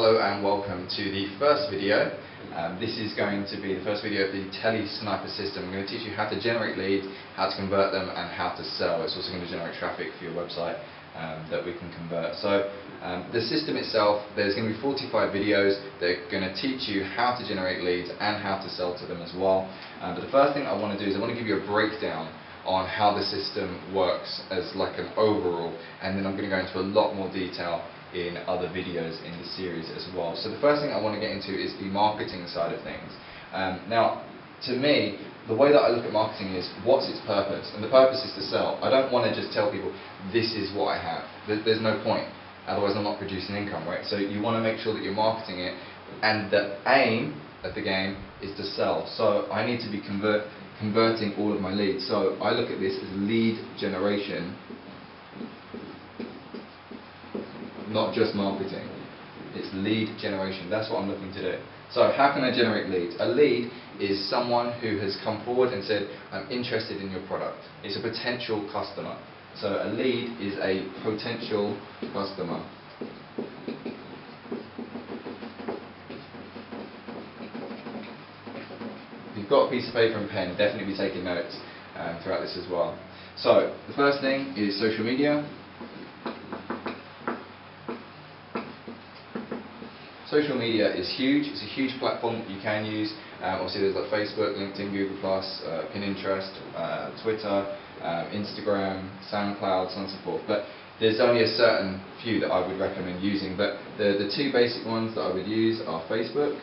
Hello and welcome to the first video. This is going to be the first video of the telesniper system. I'm going to teach you how to generate leads, how to convert them, and how to sell. It's also going to generate traffic for your website that we can convert. So the system itself, there's going to be 45 videos that are going to teach you how to generate leads and how to sell to them as well. But the first thing I want to do is I want to give you a breakdown on how the system works as like an overall, and then I'm going to go into a lot more detail in other videos in the series as well. So the first thing I want to get into is the marketing side of things. Now, to me, the way that I look at marketing is what's its purpose, and the purpose is to sell. I don't want to just tell people this is what I have. There's no point, otherwise I'm not producing income, right? So you want to make sure that you're marketing it, and the aim of the game is to sell. So I need to be converting all of my leads. So I look at this as lead generation, not just marketing. It's lead generation. That's what I'm looking to do. So how can I generate leads? A lead is someone who has come forward and said, I'm interested in your product. It's a potential customer. So a lead is a potential customer. If you've got a piece of paper and pen, definitely be taking notes throughout this as well. So the first thing is social media. Social media is huge. It's a huge platform that you can use. Obviously there's like Facebook, LinkedIn, Google+, Pinterest, Twitter, Instagram, SoundCloud, so on and so forth. But there's only a certain few that I would recommend using. But the two basic ones that I would use are Facebook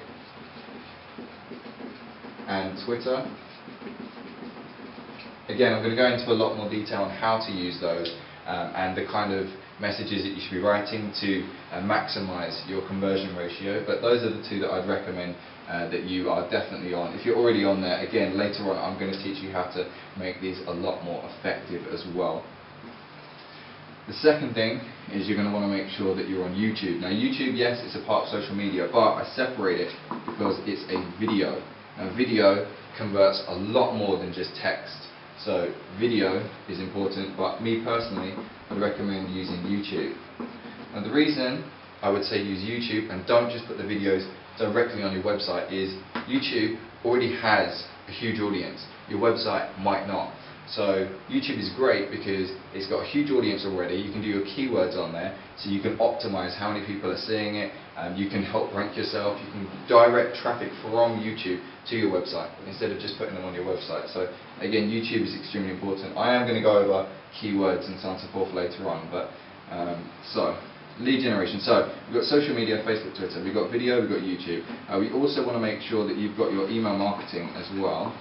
and Twitter. Again, I'm going to go into a lot more detail on how to use those and the kind of messages that you should be writing to maximize your conversion ratio. But those are the two that I'd recommend that you are definitely on. If you're already on there, again, later on I'm going to teach you how to make these a lot more effective as well. The second thing is you're going to want to make sure that you're on YouTube. Now YouTube, yes, it's a part of social media, but I separate it because it's a video. Now video converts a lot more than just text. So video is important, but me personally, I'd recommend using YouTube. Now the reason I would say use YouTube and don't just put the videos directly on your website is YouTube already has a huge audience. Your website might not. So YouTube is great because it's got a huge audience already. You can do your keywords on there, so you can optimize how many people are seeing it. You can help rank yourself. You can direct traffic from YouTube to your website instead of just putting them on your website. So again, YouTube is extremely important. I am going to go over keywords and so on and so forth later on. But so lead generation. So we've got social media, Facebook, Twitter. We've got video. We've got YouTube. We also want to make sure that you've got your email marketing as well.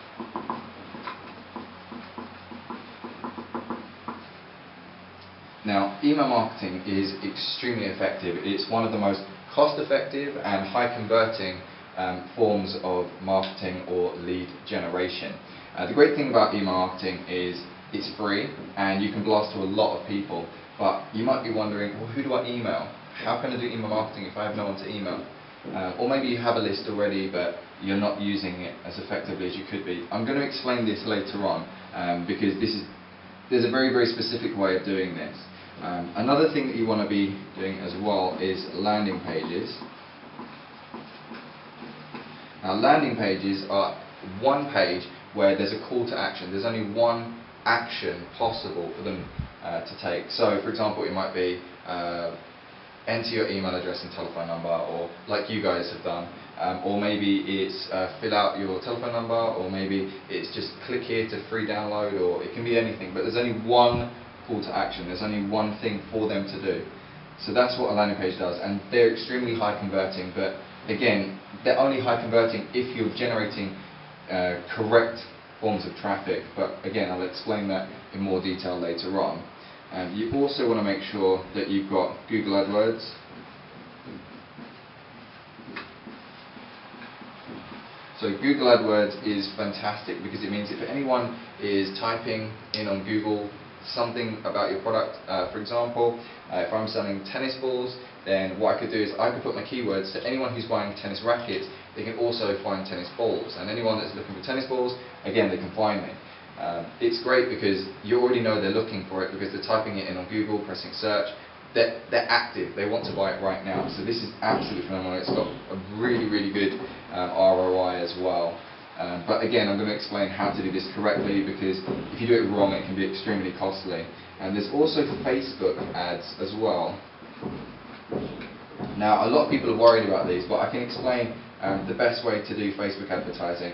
Now, email marketing is extremely effective. It's one of the most cost-effective and high-converting forms of marketing or lead generation. The great thing about email marketing is it's free and you can blast to a lot of people. But you might be wondering, well, who do I email? How can I do email marketing if I have no one to email? Or maybe you have a list already, but you're not using it as effectively as you could be. I'm going to explain this later on because there's a very, very specific way of doing this. Another thing that you want to be doing as well is landing pages. Now landing pages are one page where there's a call to action. There's only one action possible for them to take. So for example, it might be enter your email address and telephone number, or like you guys have done, or maybe it's fill out your telephone number, or maybe it's just click here to free download, or it can be anything, but there's only one call to action. There's only one thing for them to do. So that's what a landing page does, and they're extremely high converting. But again, they're only high converting if you're generating correct forms of traffic. But again, I'll explain that in more detail later on. You also want to make sure that you've got Google AdWords. So Google AdWords is fantastic because it means if anyone is typing in on Google something about your product, for example, if I'm selling tennis balls, then what I could do is I could put my keywords to anyone who's buying tennis rackets. They can also find tennis balls, and anyone that's looking for tennis balls, again, they can find me. It's great because you already know they're looking for it because they're typing it in on Google, pressing search, they're active, they want to buy it right now. So this is absolutely phenomenal. It's got a really, really good ROI as well. But again, I'm going to explain how to do this correctly, because if you do it wrong, it can be extremely costly. And there's also Facebook ads as well. Now, a lot of people are worried about these, but I can explain the best way to do Facebook advertising.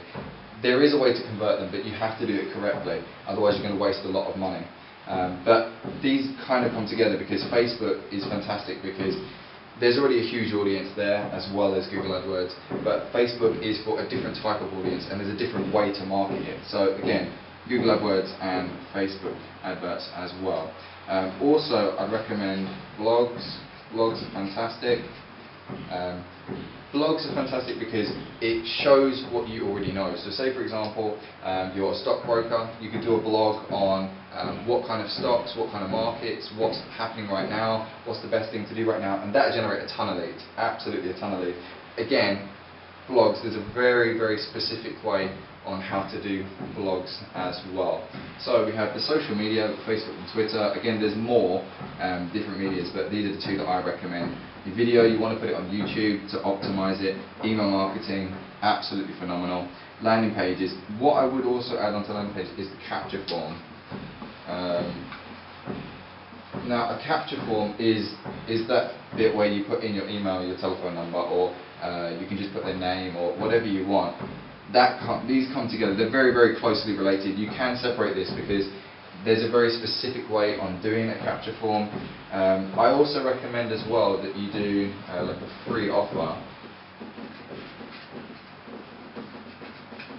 There is a way to convert them, but you have to do it correctly, otherwise you're going to waste a lot of money. But these kind of come together because Facebook is fantastic, because there's already a huge audience there as well as Google AdWords, but Facebook is for a different type of audience, and there's a different way to market it. So again, Google AdWords and Facebook adverts as well. Also, I'd recommend blogs. Blogs are fantastic. Blogs are fantastic because it shows what you already know. So say for example, you're a stockbroker, you could do a blog on what kind of stocks, what kind of markets, what's happening right now, what's the best thing to do right now, and that will generate a ton of leads, absolutely a ton of leads. Again, blogs, there's a very, very specific way on how to do blogs as well. So we have the social media, Facebook and Twitter. Again, there's more different medias, but these are the two that I recommend. Your video, you want to put it on YouTube to optimize it. Email marketing, absolutely phenomenal. Landing pages. What I would also add onto landing pages is the capture form. Now, a capture form is that bit where you put in your email, your telephone number, or you can just put their name or whatever you want. These come together. They're very, very closely related. You can separate this because there's a very specific way on doing a capture form. I also recommend as well that you do like a free offer.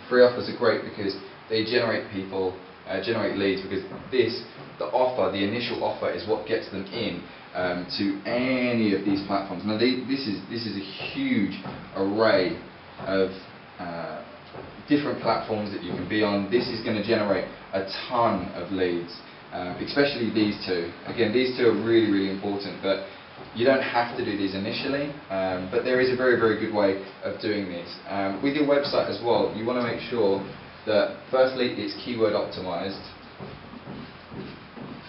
Free offers are great because they generate people, generate leads, because the initial offer is what gets them in to any of these platforms. Now this is a huge array of different platforms that you can be on. This is going to generate a ton of leads, especially these two. Again, these two are really, really important, but you don't have to do these initially, but there is a very, very good way of doing these. With your website as well, you want to make sure that firstly it's keyword optimized.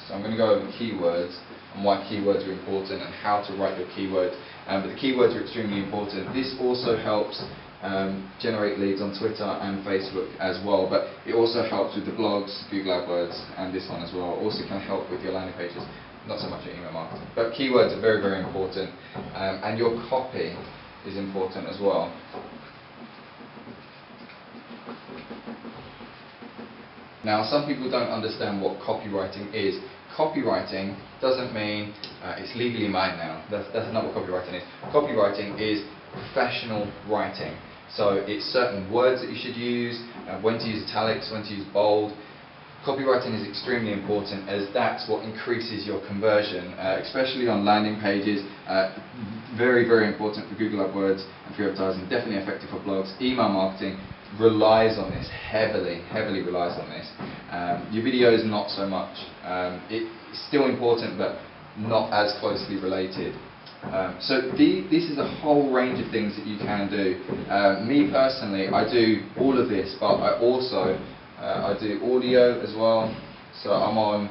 So I'm going to go over keywords and why keywords are important and how to write your keywords. But the keywords are extremely important. This also helps generate leads on Twitter and Facebook as well, but it also helps with the blogs, Google AdWords, and this one as well. Also can help with your landing pages, not so much your email marketing. But keywords are very, very important, and your copy is important as well. Now, some people don't understand what copywriting is. Copywriting doesn't mean it's legally mine now. That's not what copywriting is. Copywriting is professional writing. So it's certain words that you should use, when to use italics, when to use bold. Copywriting is extremely important, as that's what increases your conversion, especially on landing pages. Very, very important for Google AdWords and for advertising. Definitely effective for blogs. Email marketing relies on this, heavily relies on this. Your videos, not so much. It's still important, but not as closely related. So this is a whole range of things that you can do. Me personally, I do all of this, but I also I do audio as well. So I'm on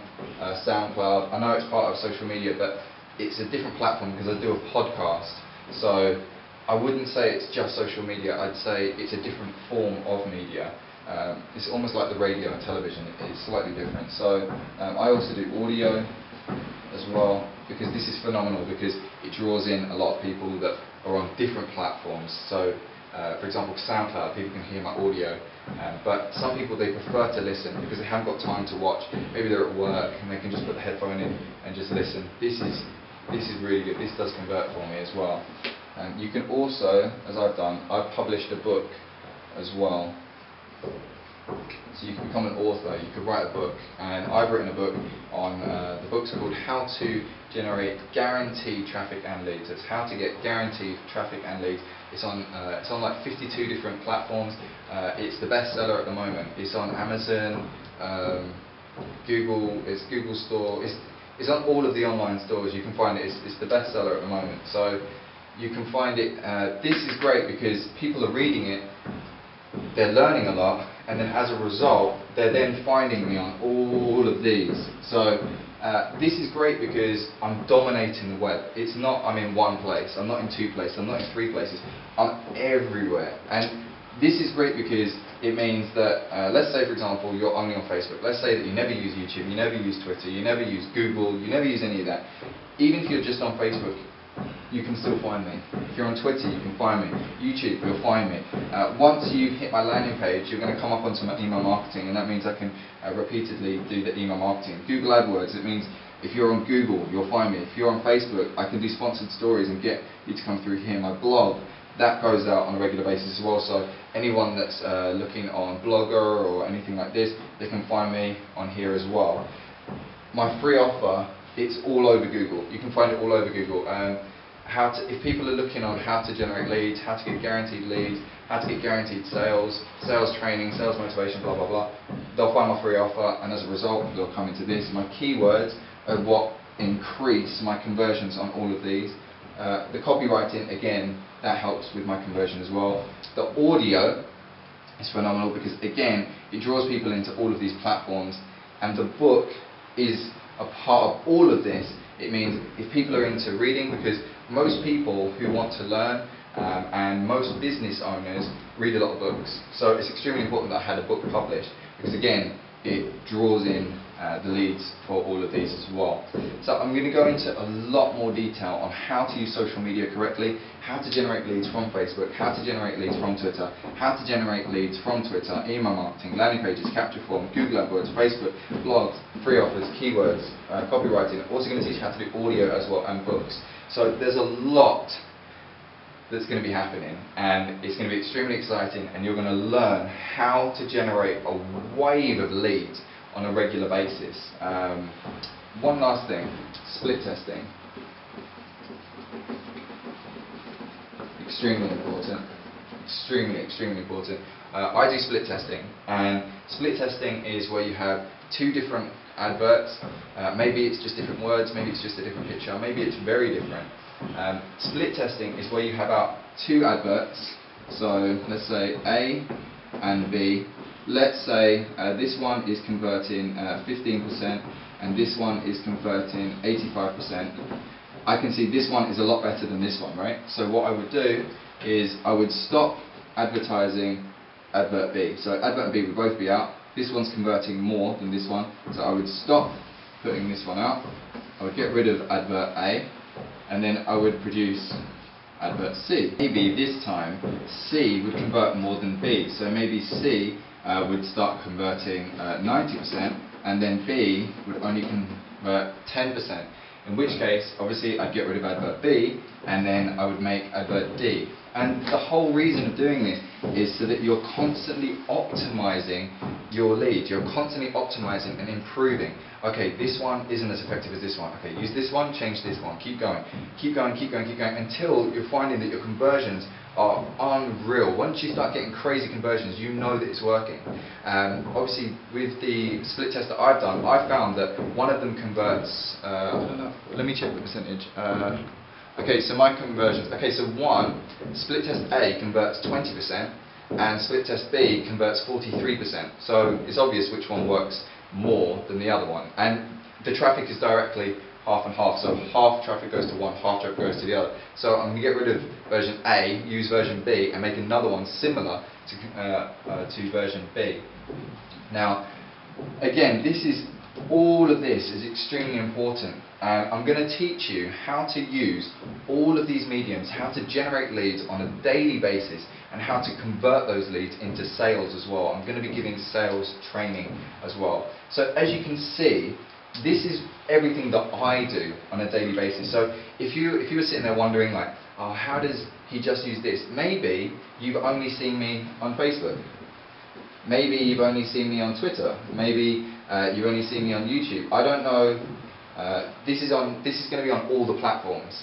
SoundCloud. I know it's part of social media, but it's a different platform because I do a podcast. So I wouldn't say it's just social media. I'd say it's a different form of media. It's almost like the radio and television. It's slightly different. So I also do audio as well, because this is phenomenal, because it draws in a lot of people that are on different platforms. So for example, SoundCloud, people can hear my audio, but some people, they prefer to listen because they haven't got time to watch. Maybe they're at work and they can just put the headphone in and just listen. This is really good. This does convert for me as well. You can also, as I've done, I've published a book as well. So you can become an author, you could write a book, and I've written a book on, the book's called How to Generate Guaranteed Traffic and Leads. It's how to get guaranteed traffic and leads. It's on like 52 different platforms. It's the bestseller at the moment. It's on Amazon, Google, it's Google Store, it's on all of the online stores. You can find it. It's the bestseller at the moment. So you can find it. This is great because people are reading it, they're learning a lot, and then as a result, they're then finding me on all of these. So this is great because I'm dominating the web. It's not I'm in one place, I'm not in two places, I'm not in three places, I'm everywhere. And this is great because it means that, let's say for example, you're only on Facebook. Let's say that you never use YouTube, you never use Twitter, you never use Google, you never use any of that. Even if you're just on Facebook, you can still find me. If you're on Twitter, you can find me. YouTube, you'll find me. Once you've hit my landing page, you're going to come up onto my email marketing, and that means I can repeatedly do the email marketing. Google AdWords, it means if you're on Google, you'll find me. If you're on Facebook, I can do sponsored stories and get you to come through here. My blog, that goes out on a regular basis as well, so anyone that's looking on Blogger or anything like this, they can find me on here as well. My free offer, it's all over Google. You can find it all over Google. If people are looking on how to generate leads, how to get guaranteed leads, how to get guaranteed sales, sales training, sales motivation, blah blah blah, they'll find my free offer, and as a result they'll come into this. My keywords are what increase my conversions on all of these. The copywriting, again, that helps with my conversion as well. The audio is phenomenal because again it draws people into all of these platforms, and the book is a part of all of this. It means if people are into reading, because most people who want to learn and most business owners read a lot of books, so it's extremely important that I had a book published, because again it draws in the leads for all of these as well. So I'm going to go into a lot more detail on how to use social media correctly, how to generate leads from Facebook, how to generate leads from Twitter, how to generate leads from Twitter, email marketing, landing pages, capture form, Google AdWords, Facebook, blogs, free offers, keywords, copywriting. I'm also going to teach you how to do audio as well, and books. So there's a lot that's going to be happening, and it's going to be extremely exciting, and you're going to learn how to generate a wave of leads on a regular basis. One last thing, split testing. Extremely important. Extremely important. I do split testing, and split testing is where you have two different adverts. Maybe it's just different words, maybe it's just a different picture, maybe it's very different. Split testing is where you have out two adverts, so let's say A and B. Let's say this one is converting 15% and this one is converting 85%. I can see this one is a lot better than this one, right? So what I would do is I would stop advertising advert B. So advert B would both be out. This one's converting more than this one, so I would stop putting this one out. I would get rid of advert A, and then I would produce advert C. Maybe this time C would convert more than B, so maybe C would start converting 90%, and then B would only convert 10%. In which case, obviously, I'd get rid of advert B, and then I would make advert D. And the whole reason of doing this is so that you're constantly optimizing your lead. You're constantly optimizing and improving. Okay, this one isn't as effective as this one. Okay, use this one, change this one. Keep going, until you're finding that your conversions are unreal. Once you start getting crazy conversions, you know that it's working. Obviously, with the split test that I've done, I found that one of them converts, I don't know, let me check the percentage. Okay, so my conversions, so one, split test A converts 20% and split test B converts 43%. So it's obvious which one works more than the other one. And the traffic is directly half and half, so half traffic goes to one, half traffic goes to the other. So I'm going to get rid of version A, use version B, and make another one similar to version B. Now, again, all of this is extremely important. I'm going to teach you how to use all of these mediums, how to generate leads on a daily basis, and how to convert those leads into sales as well. I'm going to be giving sales training as well. So as you can see, this is everything that I do on a daily basis. So if you were sitting there wondering like, oh, how does he just use this? Maybe you've only seen me on Facebook. Maybe you've only seen me on Twitter. Maybe you've only seen me on YouTube. I don't know. This is going to be on all the platforms.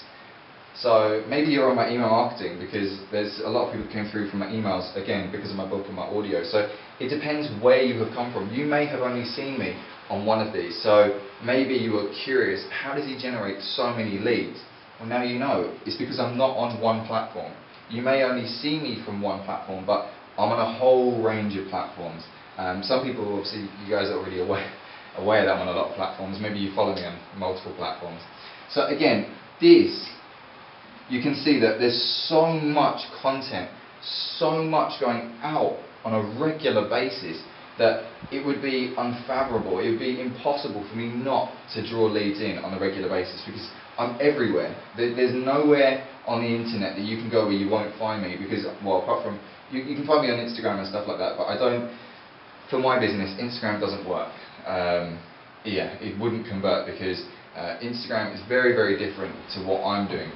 So maybe you're on my email marketing, because there's a lot of people that came through from my emails, again, because of my book and my audio. So it depends where you have come from. You may have only seen me on one of these. So maybe you were curious, how does he generate so many leads? Well, now you know. It's because I'm not on one platform. You may only see me from one platform, but I'm on a whole range of platforms. Some people, obviously, you guys are already aware that I'm on a lot of platforms. Maybe you follow me on multiple platforms. So again, you can see that there's so much content, so much going out on a regular basis that it would be unfathomable, it would be impossible for me not to draw leads in on a regular basis, because I'm everywhere. There's nowhere on the internet that you can go where you won't find me, because, well, apart from, you can find me on Instagram and stuff like that, but for my business, Instagram doesn't work. Yeah, it wouldn't convert, because Instagram is very, very different to what I'm doing.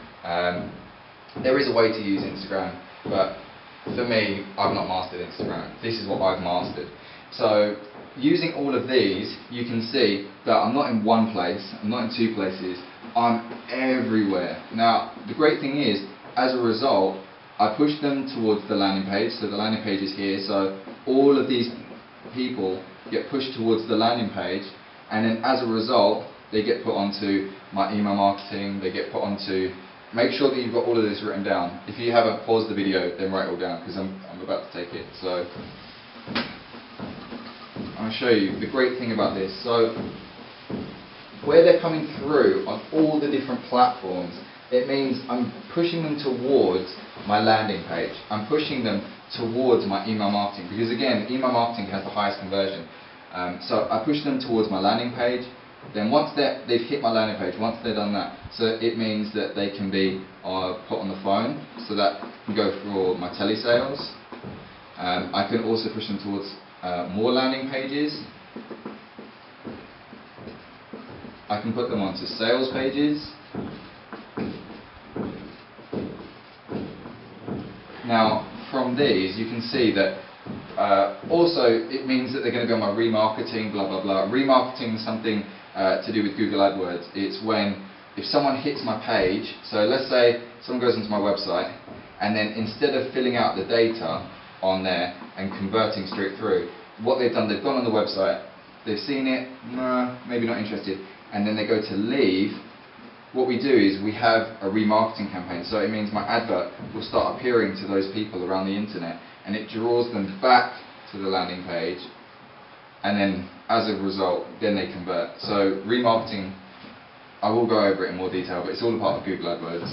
There is a way to use Instagram, but for me, I've not mastered Instagram. This is what I've mastered. So, using all of these, you can see that I'm not in one place, I'm not in two places, I'm everywhere. Now, the great thing is, as a result, I push them towards the landing page, so the landing page is here, so all of these people get pushed towards the landing page, and then as a result, they get put onto my email marketing, they get put onto, make sure that you've got all of this written down. If you haven't paused the video, then write it all down, because I'm about to take it. So, I'll show you the great thing about this. So, where they're coming through on all the different platforms, it means I'm pushing them towards my landing page. I'm pushing them towards my email marketing, because again, email marketing has the highest conversion. So I push them towards my landing page. Then once they've hit my landing page, once they've done that, so it means that they can be put on the phone, so that can go for my telesales. I can also push them towards more landing pages. I can put them onto sales pages. Now, from these, you can see that also it means that they're going to be on my remarketing, blah blah blah. Remarketing is something to do with Google AdWords. It's when, if someone hits my page, so let's say someone goes onto my website, and then instead of filling out the data on there and converting straight through, what they've done, they've gone on the website, they've seen it, nah, maybe not interested, and then they go to leave. What we do is we have a remarketing campaign, so it means my advert will start appearing to those people around the internet, and it draws them back to the landing page, and then as a result, then they convert. So remarketing, I will go over it in more detail, but it's all a part of Google AdWords,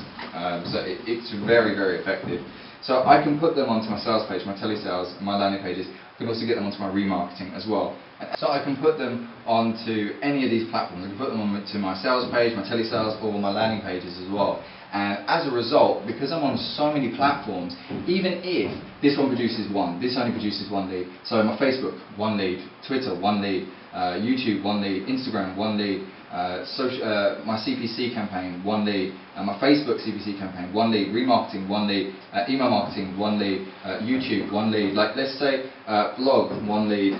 so it's very, very effective. So I can put them onto my sales page, my telesales, my landing pages. I can also get them onto my remarketing as well. So I can put them onto any of these platforms. I can put them onto my sales page, my telesales, or my landing pages as well. And as a result, because I'm on so many platforms, even if this one produces one, this only produces one lead. So my Facebook, one lead, Twitter, one lead, YouTube, one lead, Instagram, one lead, my CPC campaign, one lead, my Facebook CPC campaign, one lead, remarketing, one lead, email marketing, one lead, YouTube, one lead, like let's say blog, one lead,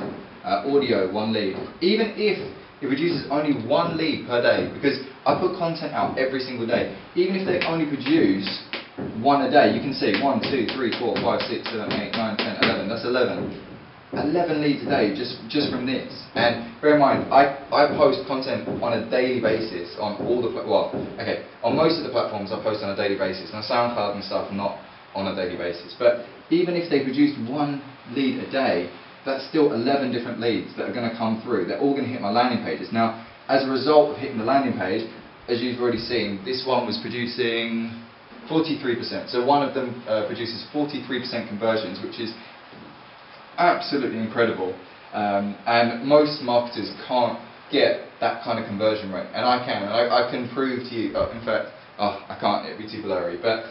audio, one lead. Even if it produces only one lead per day, because I put content out every single day, even if they only produce one a day, you can see 1, 2, 3, 4, 5, 6, 7, 8, 9, 10, 11, that's 11. 11 leads a day just from this. And bear in mind, I post content on a daily basis on all the, on most of the platforms I post on a daily basis. On SoundCloud and stuff, not on a daily basis. But even if they produced one lead a day, that's still 11 different leads that are going to come through. They're all going to hit my landing pages. Now, as a result of hitting the landing page, as you've already seen, this one was producing 43%. So one of them produces 43% conversions, which is absolutely incredible. And most marketers can't get that kind of conversion rate. And I can. And I can prove to you, in fact, I can't, it'd be too blurry. But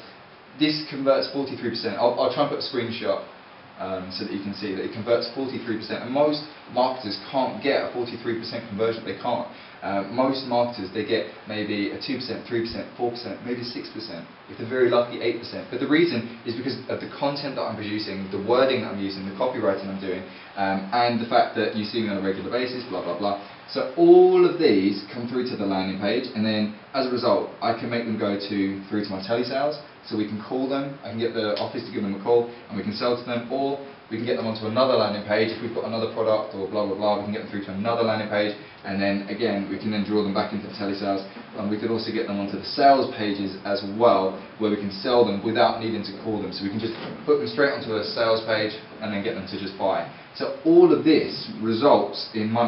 this converts 43%. I'll try and put a screenshot so that you can see that it converts 43%, and most marketers can't get a 43% conversion. They can't. Most marketers, they get maybe a 2%, 3%, 4%, maybe 6%, if they're very lucky 8%. But the reason is because of the content that I'm producing, the wording that I'm using, the copywriting I'm doing, and the fact that you see me on a regular basis, blah blah blah. So all of these come through to the landing page, and then as a result I can make them go through to my telesales. So we can call them, I can get the office to give them a call, and we can sell to them, or we can get them onto another landing page. If we've got another product or blah blah blah, we can get them through to another landing page, and then again we can then draw them back into the telesales, and we could also get them onto the sales pages as well, where we can sell them without needing to call them. So we can just put them straight onto a sales page and then get them to just buy. So all of this results in money.